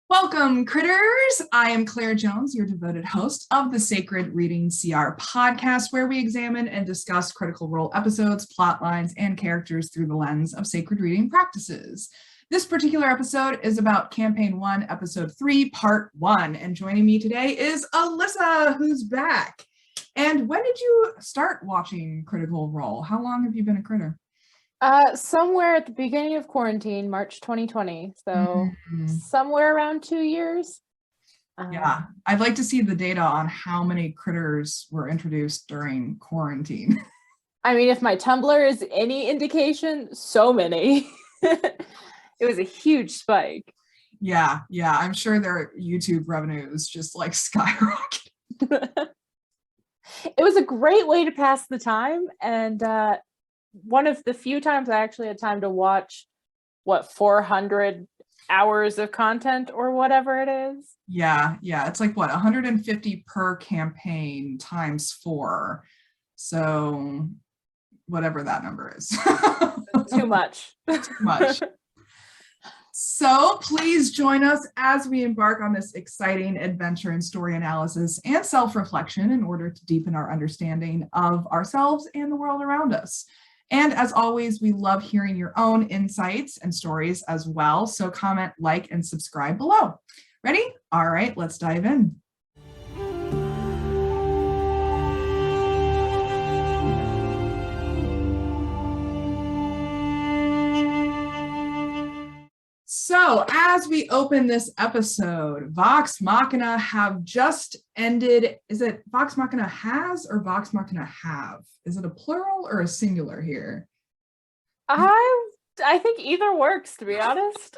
Welcome, critters! I am Claire Jones, your devoted host of the Sacred Reading CR podcast, where we examine and discuss Critical Role episodes, plot lines, and characters through the lens of sacred reading practices. This particular episode is about Campaign 1, Episode 3, Part 1, and joining me today is Alyssa, who's back. And when did you start watching Critical Role? How long have you been a critter? Somewhere at the beginning of quarantine, March 2020. So somewhere around 2 years. Yeah, I'd like to see the data on how many critters were introduced during quarantine. I mean, if my Tumblr is any indication, so many. It was a huge spike. Yeah, I'm sure their YouTube revenues just like skyrocket. It was a great way to pass the time, and one of the few times I actually had time to watch 400 hours of content or whatever it is. Yeah, it's like 150 per campaign times 4. So whatever that number is. Too much. Too much. So please join us as we embark on this exciting adventure in story analysis and self-reflection in order to deepen our understanding of ourselves and the world around us. And as always, we love hearing your own insights and stories as well. So comment, like, and subscribe below. Ready? All right, let's dive in. So as we open this episode, Vox Machina have just ended. Is it Vox Machina has or Vox Machina have? Is it a plural or a singular here? I think either works, to be honest.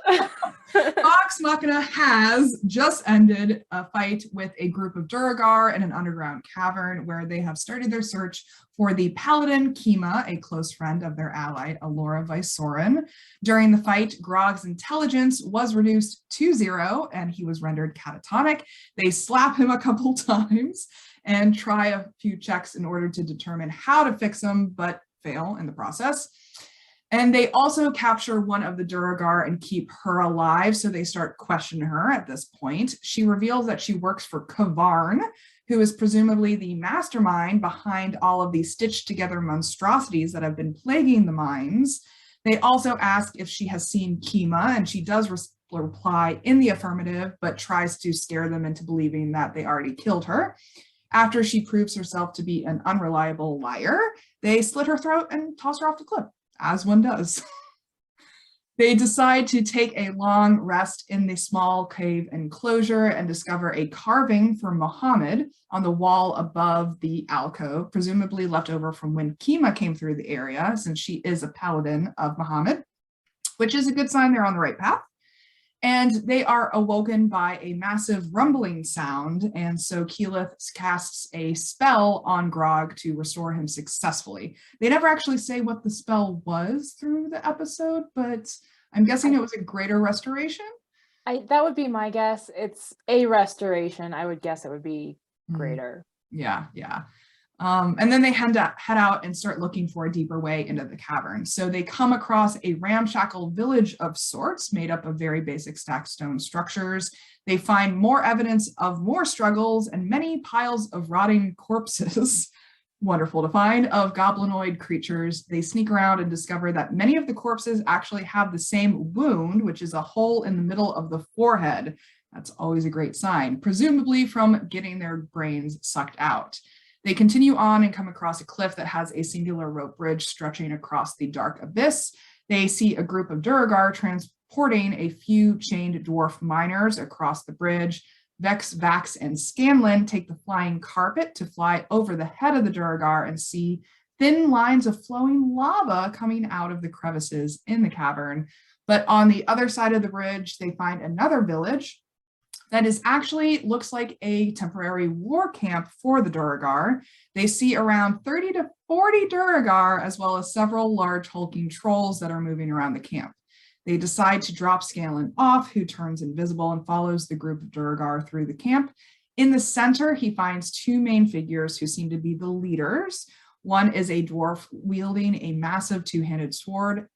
Vox Machina has just ended a fight with a group of Duergar in an underground cavern where they have started their search for the paladin Kima, a close friend of their ally Alora Vysoren. During the fight, Grog's intelligence was reduced to 0 and he was rendered catatonic. They slap him a couple times and try a few checks in order to determine how to fix him, but fail in the process. And they also capture one of the Duergar and keep her alive, so they start questioning her at this point. She reveals that she works for Kavarn, who is presumably the mastermind behind all of these stitched together monstrosities that have been plaguing the mines. They also ask if she has seen Kima, and she does reply in the affirmative, but tries to scare them into believing that they already killed her. After she proves herself to be an unreliable liar, they slit her throat and toss her off the cliff, as one does. They decide to take a long rest in the small cave enclosure and discover a carving from Muhammad on the wall above the alcove, presumably left over from when Kima came through the area, since she is a paladin of Muhammad, which is a good sign they're on the right path. And they are awoken by a massive rumbling sound, and so Keyleth casts a spell on Grog to restore him successfully. They never actually say what the spell was through the episode, but I'm guessing it was a greater restoration? That would be my guess. It's a restoration. I would guess it would be greater. Yeah. And then they head out and start looking for a deeper way into the cavern. So they come across a ramshackle village of sorts made up of very basic stacked stone structures. They find more evidence of more struggles and many piles of rotting corpses. Wonderful to find, of goblinoid creatures. They sneak around and discover that many of the corpses actually have the same wound, which is a hole in the middle of the forehead. That's always a great sign, presumably from getting their brains sucked out. They continue on and come across a cliff that has a singular rope bridge stretching across the dark abyss. They see a group of Duergar transporting a few chained dwarf miners across the bridge. Vex, Vax, and Scanlan take the flying carpet to fly over the head of the Duergar and see thin lines of flowing lava coming out of the crevices in the cavern. But on the other side of the bridge, they find another village that is actually looks like a temporary war camp for the Duergar. They see around 30 to 40 Duergar, as well as several large hulking trolls that are moving around the camp. They decide to drop Scanlan off, who turns invisible and follows the group of Duergar through the camp. In the center, he finds two main figures who seem to be the leaders. One is a dwarf wielding a massive two-handed sword,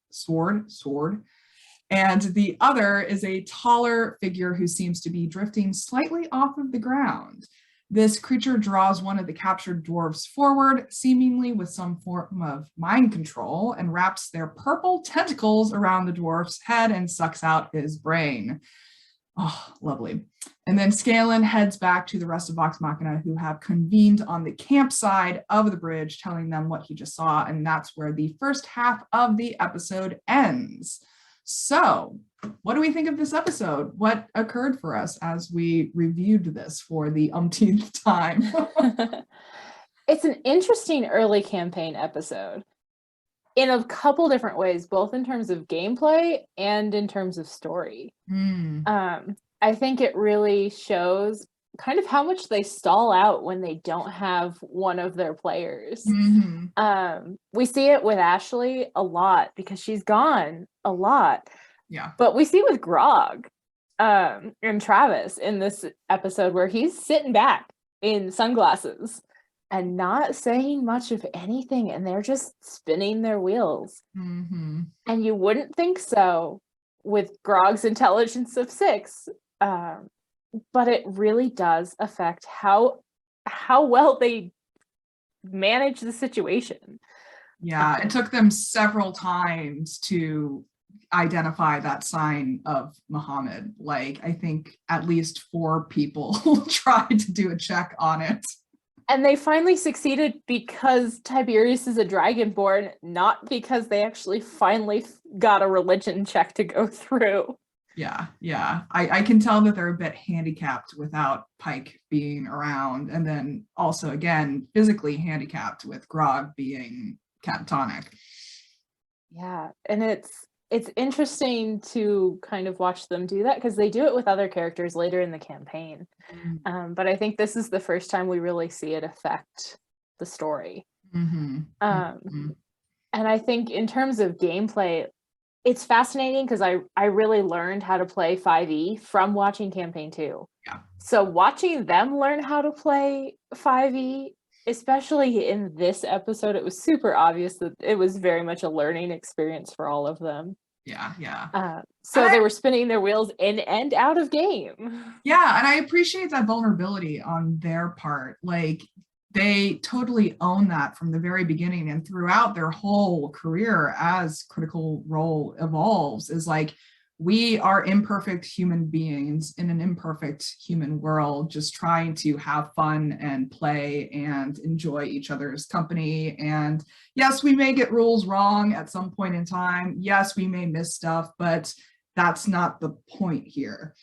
And the other is a taller figure who seems to be drifting slightly off of the ground. This creature draws one of the captured dwarves forward, seemingly with some form of mind control, and wraps their purple tentacles around the dwarf's head and sucks out his brain. Oh, lovely. And then Scalen heads back to the rest of Vox Machina, who have convened on the campside of the bridge, telling them what he just saw. And that's where the first half of the episode ends. So, what do we think of this episode? What occurred for us as we reviewed this for the umpteenth time? It's an interesting early campaign episode in a couple different ways, both in terms of gameplay and in terms of story. I think it really shows kind of how much they stall out when they don't have one of their players. We see it with Ashley a lot because she's gone a lot. Yeah. But we see with Grog and Travis in this episode where he's sitting back in sunglasses and not saying much of anything, and they're just spinning their wheels. And you wouldn't think so with Grog's intelligence of 6, but it really does affect how well they manage the situation. Yeah, it took them several times to identify that sign of Muhammad. Like, I think at least 4 people tried to do a check on it. And they finally succeeded because Tiberius is a dragonborn, not because they actually finally got a religion check to go through. Yeah. I can tell that they're a bit handicapped without Pike being around. And then also, again, physically handicapped with Grog being catatonic. Yeah, and it's interesting to kind of watch them do that because they do it with other characters later in the campaign. But I think this is the first time we really see it affect the story. And I think in terms of gameplay, it's fascinating because I really learned how to play 5e from watching campaign 2. Yeah. So watching them learn how to play 5e, especially in this episode, it was super obvious that it was very much a learning experience for all of them. Yeah. So they were spinning their wheels in and out of game. Yeah, and I appreciate that vulnerability on their part. Like, they totally own that from the very beginning and throughout their whole career as Critical Role evolves, is like, we are imperfect human beings in an imperfect human world, just trying to have fun and play and enjoy each other's company. And yes, we may get rules wrong at some point in time. Yes, we may miss stuff, but that's not the point here.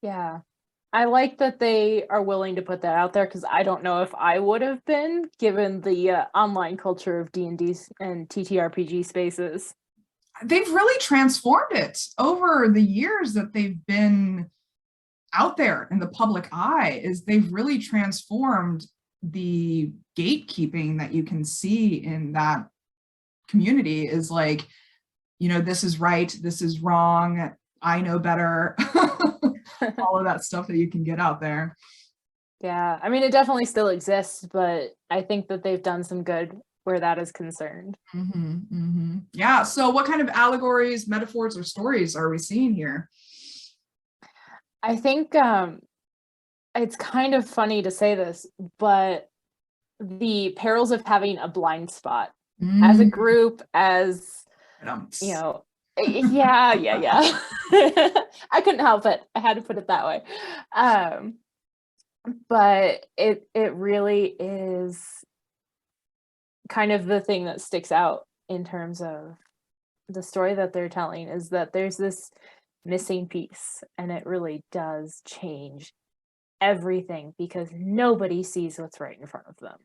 Yeah. I like that they are willing to put that out there because I don't know if I would have been, given the online culture of D&D and TTRPG spaces. They've really transformed it over the years that they've been out there in the public eye. Is they've really transformed the gatekeeping that you can see in that community. Is like, this is right, this is wrong, I know better. All of that stuff that you can get out there. Yeah, I mean, it definitely still exists, but I think that they've done some good where that is concerned. Yeah, so what kind of allegories, metaphors, or stories are we seeing here? I think it's kind of funny to say this, but the perils of having a blind spot as a group, as yeah. I couldn't help it. I had to put it that way. But it really is kind of the thing that sticks out in terms of the story that they're telling, is that there's this missing piece, and it really does change everything because nobody sees what's right in front of them.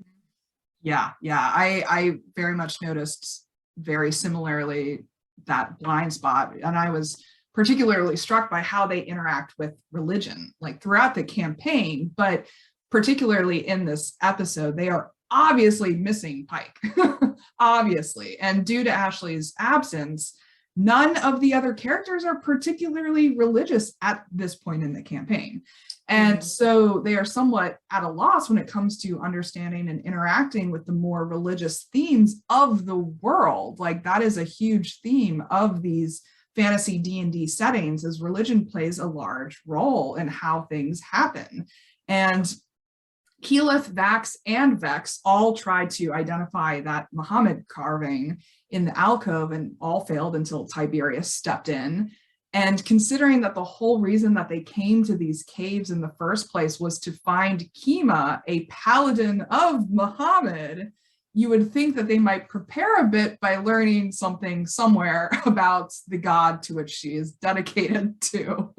Yeah. I very much noticed very similarly that blind spot, and I was particularly struck by how they interact with religion, like throughout the campaign, but particularly in this episode. They are obviously missing Pike, obviously, and due to Ashley's absence, none of the other characters are particularly religious at this point in the campaign. And so they are somewhat at a loss when it comes to understanding and interacting with the more religious themes of the world. Like, that is a huge theme of these fantasy D&D settings is religion plays a large role in how things happen. And Keyleth, Vax, and Vex all tried to identify that Muhammad carving in the alcove and all failed until Tiberius stepped in. And considering that the whole reason that they came to these caves in the first place was to find Kima, a paladin of Muhammad, you would think that they might prepare a bit by learning something somewhere about the god to which she is dedicated to.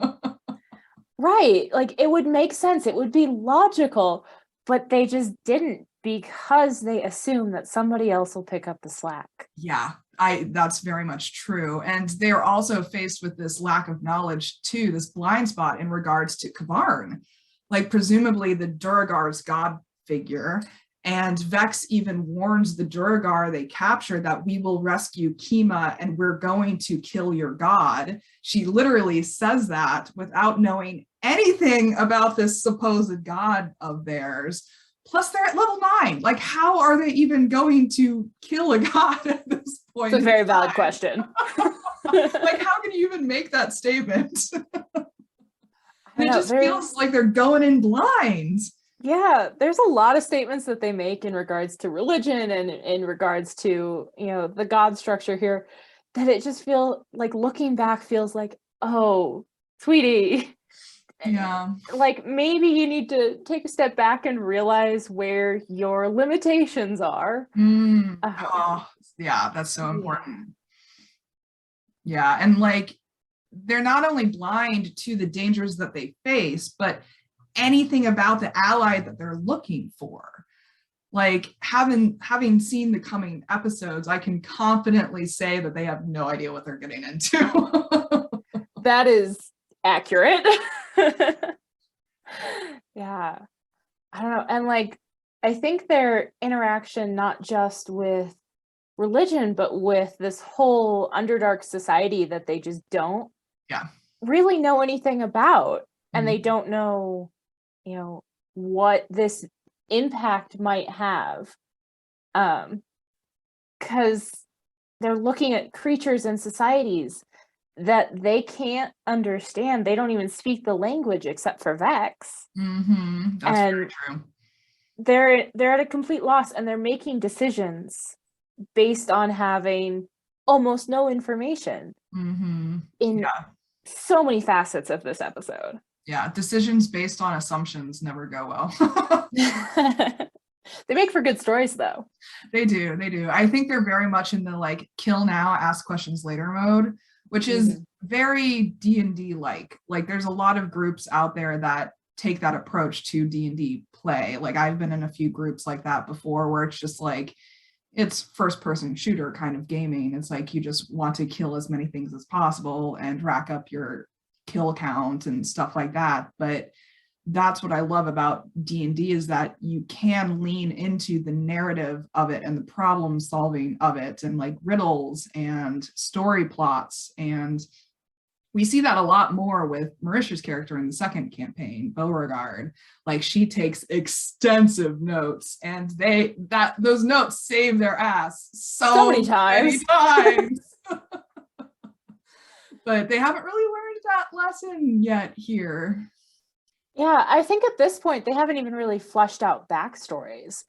Right. Like, it would make sense. It would be logical, but they just didn't, because they assume that somebody else will pick up the slack. Yeah, that's very much true. And they're also faced with this lack of knowledge too, this blind spot in regards to Kavarn, like presumably the Duragar's god figure. And Vex even warns the Duragar they capture that we will rescue Kima and we're going to kill your god. She literally says that without knowing anything about this supposed god of theirs. Plus they're at level 9. Like, how are they even going to kill a god at this point? It's a very valid question. Like, how can you even make that statement? It just very... feels like they're going in blind. Yeah, there's a lot of statements that they make in regards to religion and in regards to, you know, the god structure here, that it just feels like, looking back, feels like, oh, sweetie. Yeah. Like, maybe you need to take a step back and realize where your limitations are. Oh, yeah, that's so important. Yeah, and like, they're not only blind to the dangers that they face, but anything about the ally that they're looking for. Like, having seen the coming episodes, I can confidently say that they have no idea what they're getting into. That is accurate. Yeah, I don't know. And like, I think their interaction, not just with religion, but with this whole Underdark society that they just don't really know anything about, and they don't know, you know, what this impact might have, because they're looking at creatures and societies that they can't understand. They don't even speak the language except for Vex. That's very true. They're at a complete loss, and they're making decisions based on having almost no information in so many facets of this episode. Yeah, decisions based on assumptions never go well. They make for good stories, though. They do. I think they're very much in the like kill now, ask questions later mode, which is very D&D like. Like, there's a lot of groups out there that take that approach to D&D play. Like, I've been in a few groups like that before, where it's just like, it's first person shooter kind of gaming. It's like, you just want to kill as many things as possible and rack up your kill count and stuff like that. But that's what I love about D&D, is that you can lean into the narrative of it and the problem solving of it, and like riddles and story plots. And we see that a lot more with Marisha's character in the second campaign, Beauregard. Like, she takes extensive notes, and those notes save their ass so many times. But they haven't really learned that lesson yet here. Yeah, I think at this point they haven't even really fleshed out backstories.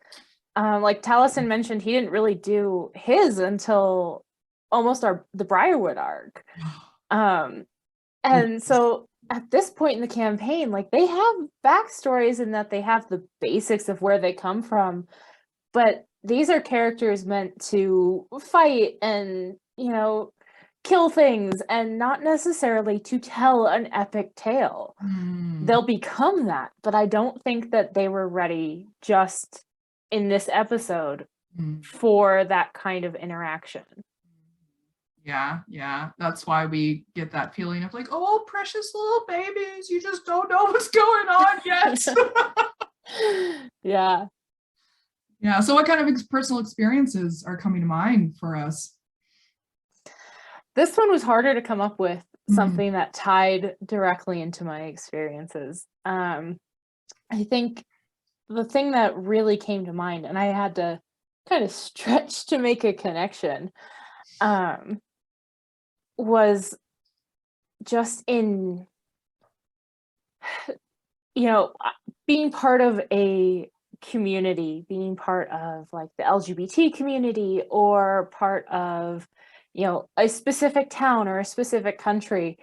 Like Taliesin mentioned, he didn't really do his until almost the Briarwood arc. And so at this point in the campaign, like, they have backstories in that they have the basics of where they come from, but these are characters meant to fight and, you know, kill things, and not necessarily to tell an epic tale. They'll become that, but I don't think that they were ready just in this episode for that kind of interaction. Yeah. That's why we get that feeling of like, oh, precious little babies, you just don't know what's going on yet. Yeah. So what kind of personal experiences are coming to mind for us? This one was harder to come up with something that tied directly into my experiences. I think the thing that really came to mind, and I had to kind of stretch to make a connection, was just in, being part of a community, being part of like the LGBT community, or part of, a specific town or a specific country,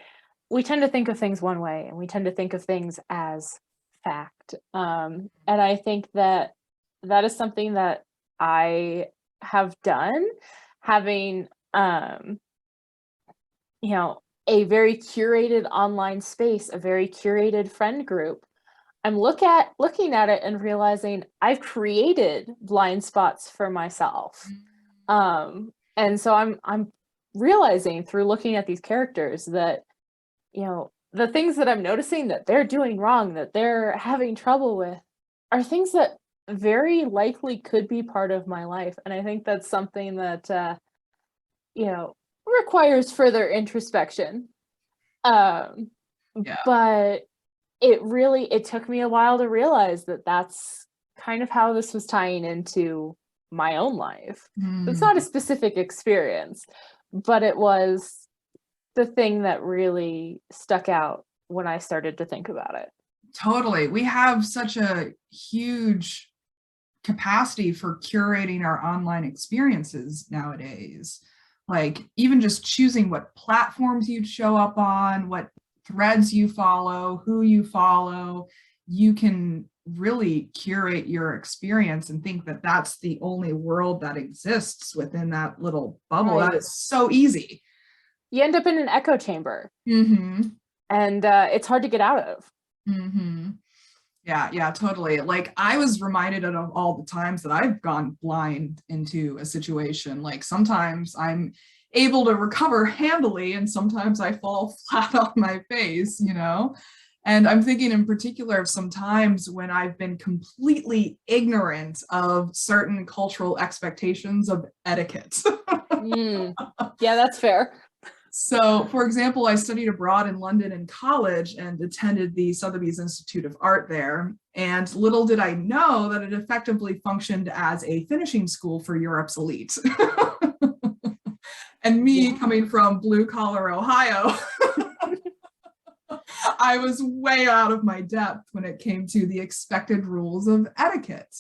we tend to think of things one way, and we tend to think of things as fact. And I think that is something that I have done, having, a very curated online space, a very curated friend group. I'm looking at it and realizing I've created blind spots for myself. And so I'm realizing through looking at these characters that, the things that I'm noticing that they're doing wrong, that they're having trouble with, are things that very likely could be part of my life. And I think that's something that, requires further introspection. Yeah. But it took me a while to realize that that's kind of how this was tying into my own life. It's not a specific experience, but it was the thing that really stuck out when I started to think about it. Totally. We have such a huge capacity for curating our online experiences nowadays. Like even just choosing what platforms you'd show up on, what threads you follow, who you follow, you can really curate your experience and think that that's the only world that exists within that little bubble. Right. That is so easy. You end up in an echo chamber, Mm-hmm. and it's hard to get out of. Mm-hmm. Yeah, totally. Like I was reminded of all the times that I've gone blind into a situation. Like sometimes I'm able to recover handily and sometimes I fall flat on my face, And I'm thinking in particular of some times when I've been completely ignorant of certain cultural expectations of etiquette. Yeah, that's fair. So, for example, I studied abroad in London in college and attended the Sotheby's Institute of Art there. And little did I know that it effectively functioned as a finishing school for Europe's elite. And me coming from blue collar Ohio, I was way out of my depth when it came to the expected rules of etiquette.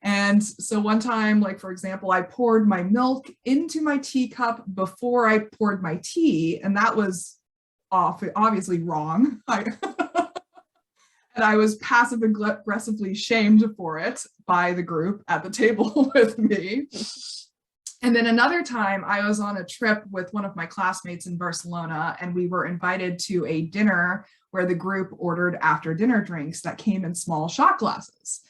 And so one time, like, for example, I poured my milk into my teacup before I poured my tea, and that was obviously wrong. And I was passive aggressively shamed for it by the group at the table with me. And then another time I was on a trip with one of my classmates in Barcelona, and we were invited to a dinner where the group ordered after dinner drinks that came in small shot glasses.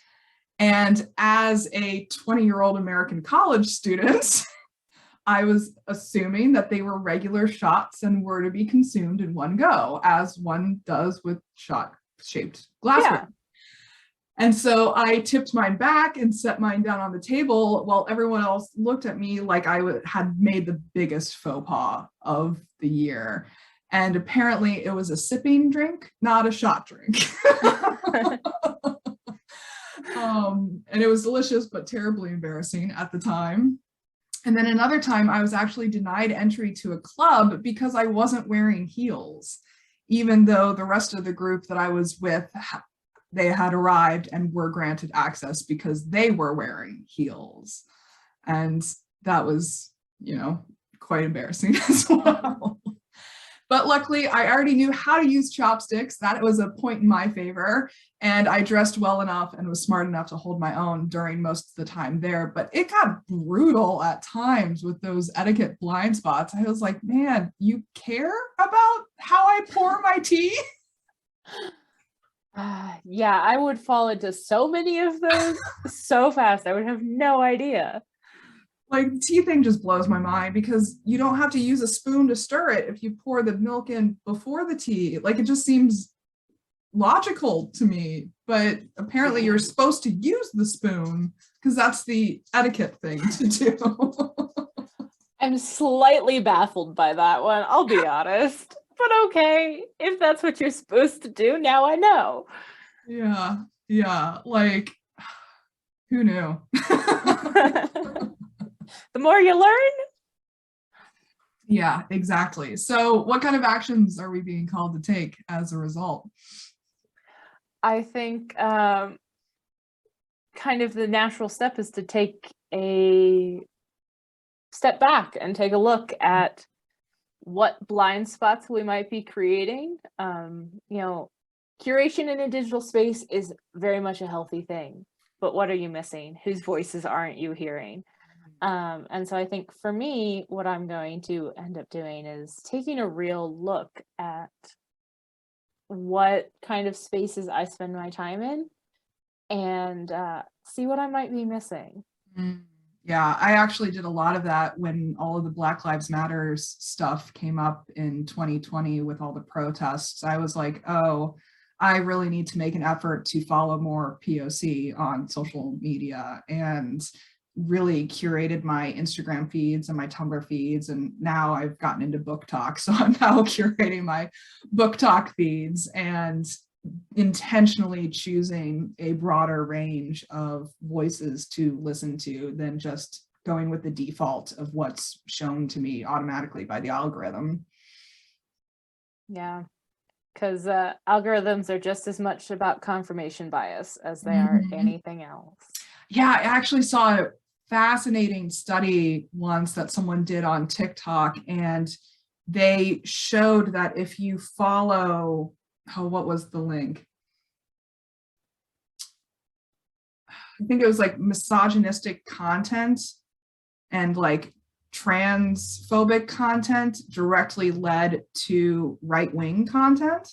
And as a 20-year-old American college student, I was assuming that they were regular shots and were to be consumed in one go, as one does with shot-shaped glassware. Yeah. And so I tipped mine back and set mine down on the table while everyone else looked at me like I had made the biggest faux pas of the year. And apparently it was a sipping drink, not a shot drink. And it was delicious, but terribly embarrassing at the time. And then another time I was actually denied entry to a club because I wasn't wearing heels, even though the rest of the group that I was with, they had arrived and were granted access because they were wearing heels. And that was, quite embarrassing as well. But luckily, I already knew how to use chopsticks. That was a point in my favor. And I dressed well enough and was smart enough to hold my own during most of the time there. But it got brutal at times with those etiquette blind spots. I was like, man, you care about how I pour my tea? Yeah, I would fall into so many of those so fast. I would have no idea. Like the tea thing just blows my mind because you don't have to use a spoon to stir it if you pour the milk in before the tea. Like it just seems logical to me, but apparently you're supposed to use the spoon because that's the etiquette thing to do. I'm slightly baffled by that one, I'll be honest. But okay, if that's what you're supposed to do, now I know. Yeah, like, who knew? The more you learn. Yeah, exactly. So what kind of actions are we being called to take as a result? I think kind of the natural step is to take a step back and take a look at what blind spots we might be creating. Curation in a digital space is very much a healthy thing, but what are you missing? Whose voices aren't you hearing? And so I think for me, what I'm going to end up doing is taking a real look at what kind of spaces I spend my time in and see what I might be missing. Mm. Yeah, I actually did a lot of that when all of the Black Lives Matters stuff came up in 2020 with all the protests. I was like, oh, I really need to make an effort to follow more POC on social media, and really curated my Instagram feeds and my Tumblr feeds. And now I've gotten into book talk. So I'm now curating my book talk feeds and intentionally choosing a broader range of voices to listen to than just going with the default of what's shown to me automatically by the algorithm. Yeah, because algorithms are just as much about confirmation bias as they are Mhm. anything else. Yeah, I actually saw a fascinating study once that someone did on TikTok, and they showed that if you follow, oh, what was the link? I think it was like misogynistic content and like transphobic content directly led to right-wing content.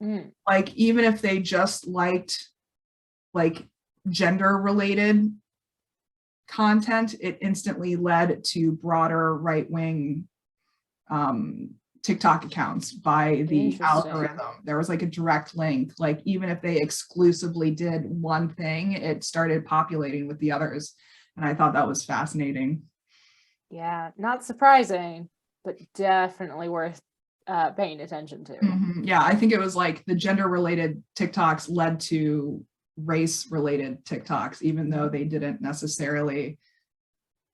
Mm. Like even if they just liked like gender related content, it instantly led to broader right-wing TikTok accounts by the Interesting. algorithm. There was like a direct link. Like even if they exclusively did one thing, it started populating with the others. And I thought that was fascinating. Yeah, not surprising, but definitely worth paying attention to. Mhm. Yeah, I think it was like the gender related TikToks led to race related TikToks, even though they didn't necessarily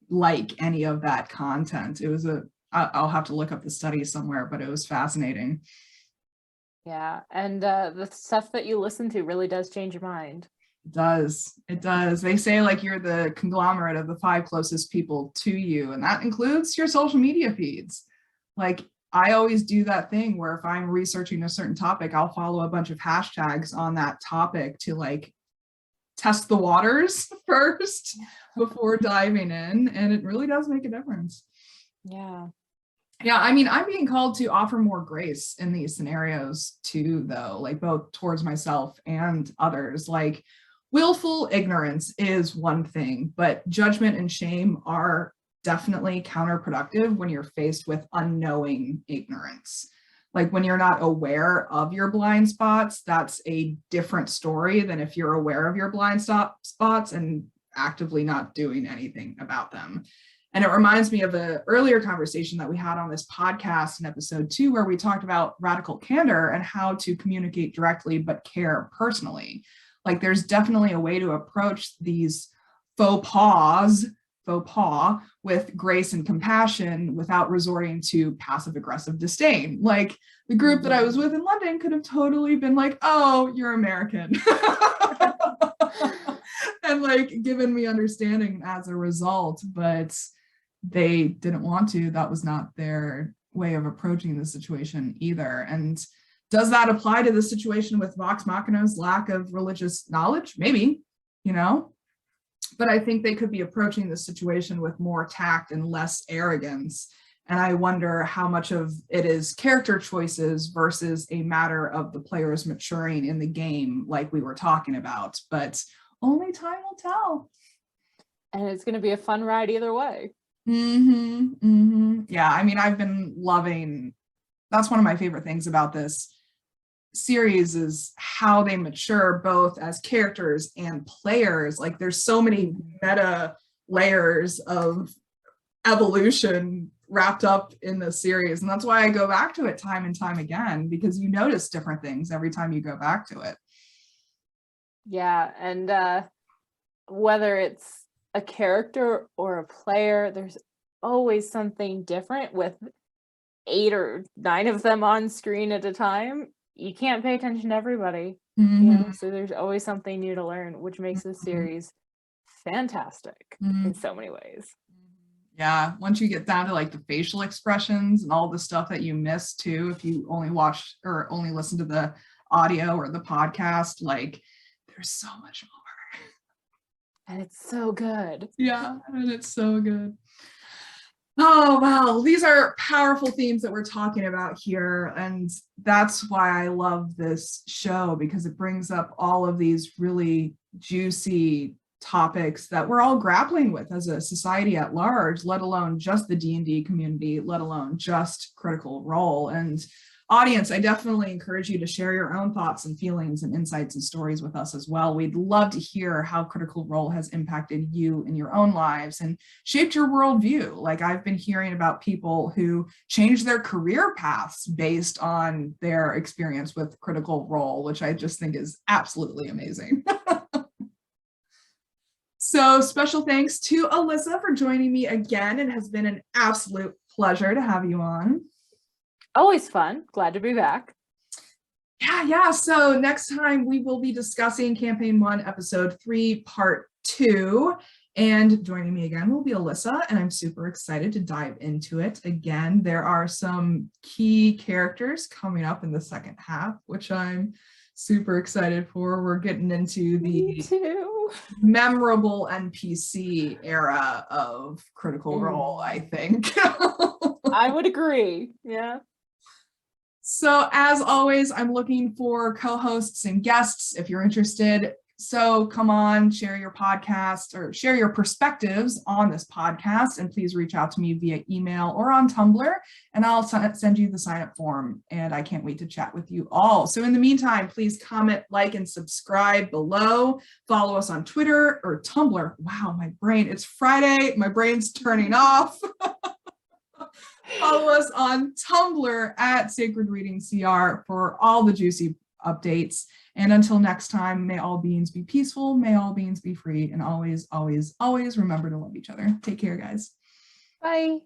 like any of that content. It was I'll have to look up the study somewhere, but it was fascinating. Yeah, and the stuff that you listen to really does change your mind. It does. It does. They say like you're the conglomerate of the 5 closest people to you, and that includes your social media feeds. Like I always do that thing where if I'm researching a certain topic, I'll follow a bunch of hashtags on that topic to like test the waters first before diving in, and it really does make a difference. Yeah. Yeah, I mean, I'm being called to offer more grace in these scenarios too, though, like both towards myself and others. Like willful ignorance is one thing, but judgment and shame are definitely counterproductive when you're faced with unknowing ignorance. Like when you're not aware of your blind spots, that's a different story than if you're aware of your blind spots and actively not doing anything about them. And it reminds me of an earlier conversation that we had on this podcast in episode 2, where we talked about radical candor and how to communicate directly but care personally. Like there's definitely a way to approach these faux pas with grace and compassion without resorting to passive aggressive disdain. Like the group that I was with in London could have totally been like, oh, you're American. And like given me understanding as a result, but they didn't want to. That was not their way of approaching the situation either. And does that apply to the situation with Vox Machina's lack of religious knowledge? Maybe, you know, but I think they could be approaching the situation with more tact and less arrogance. And I wonder how much of it is character choices versus a matter of the players maturing in the game, like we were talking about. But only time will tell. And it's going to be a fun ride either way. Yeah, I mean, I've been loving, that's one of my favorite things about this series is how they mature both as characters and players. Like there's so many meta layers of evolution wrapped up in the series. And that's why I go back to it time and time again, because you notice different things every time you go back to it. Yeah, and whether it's a character or a player, there's always something different with 8 or 9 of them on screen at a time. You can't pay attention to everybody, so there's always something new to learn, which makes this series fantastic in so many ways. Yeah, once you get down to like the facial expressions and all the stuff that you miss too, if you only watch or only listen to the audio or the podcast, like there's so much more. And it's so good. Yeah, and it's so good. Oh, wow. These are powerful themes that we're talking about here. And that's why I love this show, because it brings up all of these really juicy topics that we're all grappling with as a society at large, let alone just the D&D community, let alone just Critical Role. And audience, I definitely encourage you to share your own thoughts and feelings and insights and stories with us as well. We'd love to hear how Critical Role has impacted you in your own lives and shaped your worldview. Like I've been hearing about people who changed their career paths based on their experience with Critical Role, which I just think is absolutely amazing. So special thanks to Alyssa for joining me again. It has been an absolute pleasure to have you on. Always fun. Glad to be back. Yeah. So next time we will be discussing Campaign 1, Episode 3, Part 2. And joining me again will be Alyssa, and I'm super excited to dive into it. Again, there are some key characters coming up in the second half, which I'm super excited for. We're getting into the memorable NPC era of Critical Role, I think. I would agree. Yeah. So as always, I'm looking for co-hosts and guests if you're interested. So come on, share your podcast or share your perspectives on this podcast, and please reach out to me via email or on Tumblr, and I'll send you the sign-up form, and I can't wait to chat with you all. So in the meantime, please comment, like, and subscribe below. Follow us on Twitter or Tumblr. Wow, my brain, it's Friday. My brain's turning off. Follow us on Tumblr at Sacred Reading CR for all the juicy updates. And until next time, may all beings be peaceful, may all beings be free, and always, always, always remember to love each other. Take care, guys. Bye.